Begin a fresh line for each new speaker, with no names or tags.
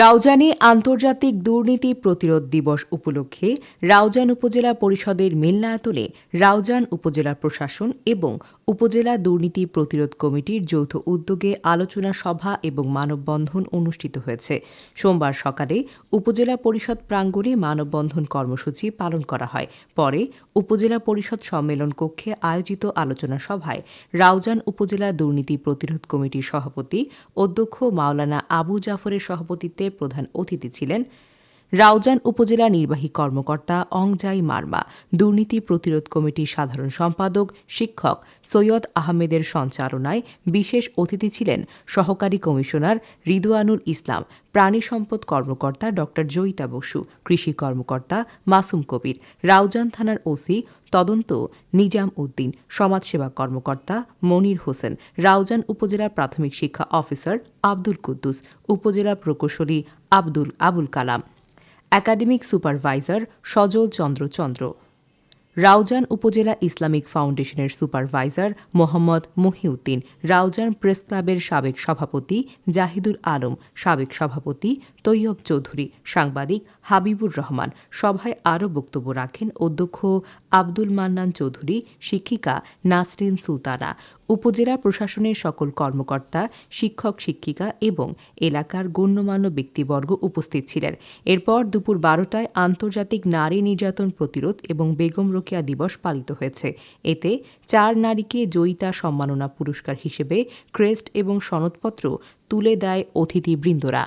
রাউজানে আন্তর্জাতিক দুর্নীতি প্রতিরোধ দিবস উপলক্ষে রাউজান উপজেলা পরিষদের মিলনায়তনে রাউজান উপজেলা প্রশাসন এবং উপজেলা দুর্নীতি প্রতিরোধ কমিটির যৌথ উদ্যোগে আলোচনা সভা এবং মানববন্ধন অনুষ্ঠিত হয়েছে। সোমবার সকালে উপজেলা পরিষদ প্রাঙ্গণে মানববন্ধন কর্মসূচি পালন করা হয়। পরে উপজেলা পরিষদ সম্মেলন কক্ষে আয়োজিত আলোচনা সভায় রাউজান উপজেলা দুর্নীতি প্রতিরোধ কমিটির সভাপতি অধ্যক্ষ মাওলানা আবু জাফরের সভাপতিত্বে প্রধান অতিথি ছিলেন রাউজান উপজেলা নির্বাহী কর্মকর্তা অংজাই মারমা, দুর্নীতি প্রতিরোধ কমিটির সাধারণ সম্পাদক শিক্ষক সৈয়দ আহমেদের সঞ্চালনায় বিশেষ অতিথি ছিলেন সহকারী কমিশনার রিদওয়ানুল ইসলাম, প্রাণী সম্পদ কর্মকর্তা ড জয়িতা বসু, কৃষি কর্মকর্তা মাসুম কবির, রাউজান থানার ওসি তদন্ত নিজাম উদ্দিন, সমাজসেবা কর্মকর্তা মনির হোসেন, রাউজান উপজেলা প্রাথমিক শিক্ষা অফিসার আব্দুল কুদ্দুস, উপজেলা প্রকৌশলী আবুল কালাম, একাডেমিক সুপারভাইজার সজল চন্দ্র, রাউজান উপজেলা ইসলামিক ফাউন্ডেশনের সুপারভাইজার মোহাম্মদ মহিউদ্দিন, রাউজান প্রেস ক্লাবের সাবেক সভাপতি জাহিদুল আলম, সাবেক সভাপতি তৈয়ব চৌধুরী, সাংবাদিক হাবিবুর রহমান। সভায় আরও বক্তব্য রাখেন অধ্যক্ষ আব্দুল মান্নান চৌধুরী, শিক্ষিকা নাসরিন সুলতানা। উপজেলা প্রশাসনের সকল কর্মকর্তা, শিক্ষক শিক্ষিকা এবং এলাকার গণ্যমান্য ব্যক্তিবর্গ উপস্থিত ছিলেন। এরপর দুপুর 12টায় আন্তর্জাতিক নারী নির্যাতন প্রতিরোধ এবং বেগম রোকেয়া দিবস পালিত হয়েছে। এতে 4 নারীকে জয়িতা সম্মাননা পুরস্কার হিসেবে ক্রেস্ট এবং সনদপত্র তুলে দেয় অতিথিবৃন্দরা।